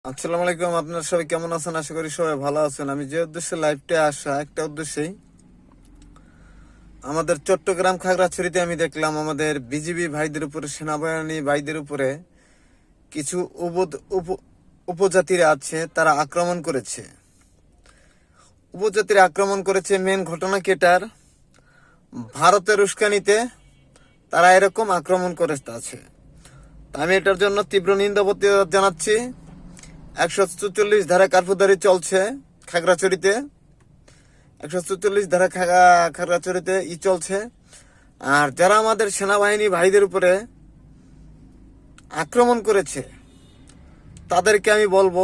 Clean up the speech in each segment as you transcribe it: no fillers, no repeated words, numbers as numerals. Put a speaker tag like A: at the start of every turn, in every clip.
A: আসসালামু আলাইকুম। আপনারা সবাই কেমন আছেন? আশা করি সবাই ভালো আছেন। আমি যে উদ্দেশ্যে লাইভটা আসা, একটা উদ্দেশ্যেই আমাদের চট্টগ্রাম খাগড়াছড়িতে আমি দেখলাম আমাদের বিজিবি ভাইদের উপরে, সেনাবাহিনী ভাইদের উপরে কিছু উপজাতিরা আছে, তারা আক্রমণ করেছে। উপজাতিরা আক্রমণ করেছে, মেন ঘটনা কি এটার? ভারতের উস্কানিতে তারা এরকম আক্রমণ করে আছে। আমি এটার জন্য তীব্র নিন্দা প্রতিবাদ জানাচ্ছি। 144 ধারা কার্ফুদারি চলছে খাগড়াছড়িতে, 144 ধারা খাগড়াছড়িতে চলছে। আর যারা আমাদের সেনাবাহিনী ভাইদের উপরে আক্রমণ করেছে তাদেরকে আমি বলবো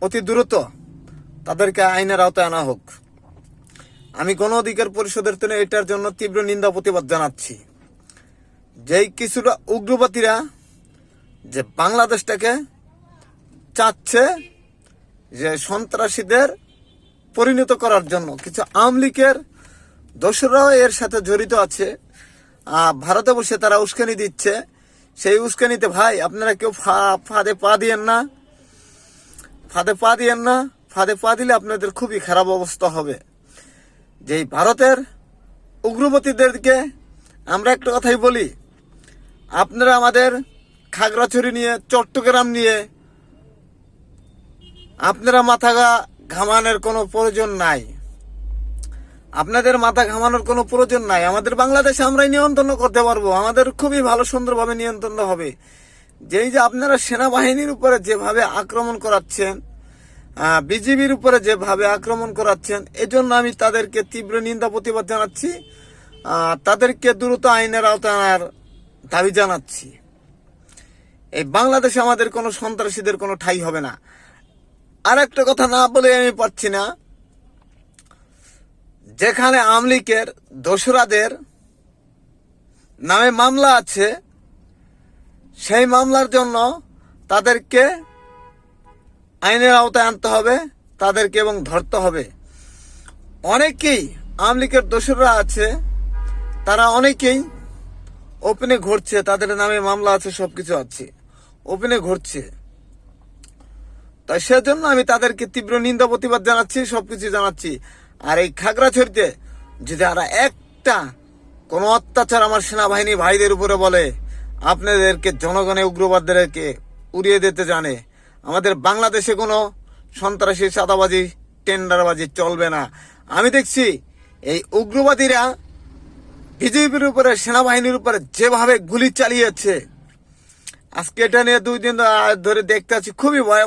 A: অতি দ্রুত তাদেরকে আইনের আওতায় আনা হোক। আমি গণ অধিকার পরিষদের জন্য এটার জন্য তীব্র নিন্দা প্রতিবাদ জানাচ্ছি। যেই কিছুটা উগ্রবাদীরা যে বাংলাদেশটাকে চাচ্ছে যে সন্ত্রাসীদের পরিণত করার জন্য, কিছু আওয়ামী লীগের দোসররাও এর সাথে জড়িত আছে। ভারতে বসে তারা উস্কানি দিচ্ছে। সেই উস্কানিতে ভাই আপনারা কেউ ফাঁদে পা দিয়েন না, ফাঁদে পা দিয়েন না। ফাঁদে পা দিলে আপনাদের খুবই খারাপ অবস্থা হবে। যেই ভারতের উগ্রপন্থীদেরকে আমরা একটা কথাই বলি, আপনারা আমাদের খাগড়াছড়ি নিয়ে, চট্টগ্রাম নিয়ে আপনারা মাথা ঘামানোর কোনো প্রয়োজন নাই। আপনাদের মাথা ঘামানোর কোনো প্রয়োজন নাই। আমাদের বাংলাদেশে আমরাই নিয়ন্ত্রণ করতে পারবো। আমাদের খুবই ভালো সুন্দরভাবে নিয়ন্ত্রণ হবে। যেই যে আপনারা সেনাবাহিনীর উপরে যেভাবে আক্রমণ করাচ্ছেন, বিজিবির উপরে যেভাবে আক্রমণ করাচ্ছেন, এজন্য আমি তাদেরকে তীব্র নিন্দা প্রতিবাদ জানাচ্ছি। তাদেরকে দ্রুত আইনের আওতায় আনার দাবি জানাচ্ছি। এই বাংলাদেশে আমাদের কোনো সন্ত্রাসীদের কোনো ঠাঁই হবে না। আর একটা কথা না বলে আমি পারছি না, যেখানে আওয়ামী লীগের দোসরাদের নামে মামলা আছে, সেই মামলার জন্য তাদেরকে আইনের আওতায় আনতে হবে, তাদেরকে এবং ধরতে হবে। অনেকেই আওয়ামী লীগের দোসররা আছে, তারা অনেকেই ওপেনে ঘুরছে, তাদের নামে মামলা আছে, সবকিছু আছে, ওপেনে ঘুরছে। তাই সেজন্য আমি তাদেরকে তীব্র নিন্দা প্রতিবাদ জানাচ্ছি, সবকিছু জানাচ্ছি। আর এই খাগড়াছড়িতে যদি আর একটা কোনো অত্যাচার আমার সেনাবাহিনী ভাইদের উপরে বলে, আপনাদেরকে জনগণে উগ্রবাদদেরকে উড়িয়ে দিতে জানে। আমাদের বাংলাদেশে কোনো সন্ত্রাসী, চাঁদাবাজি, টেন্ডারবাজি চলবে না। আমি দেখছি এই উগ্রবাদীরা বিজেপির উপরে, সেনাবাহিনীর উপরে যেভাবে গুলি চালিয়েছে, আজকে এটা নিয়ে 2 দিন ধরে দেখতে আছি, খুবই ভয়াবহ।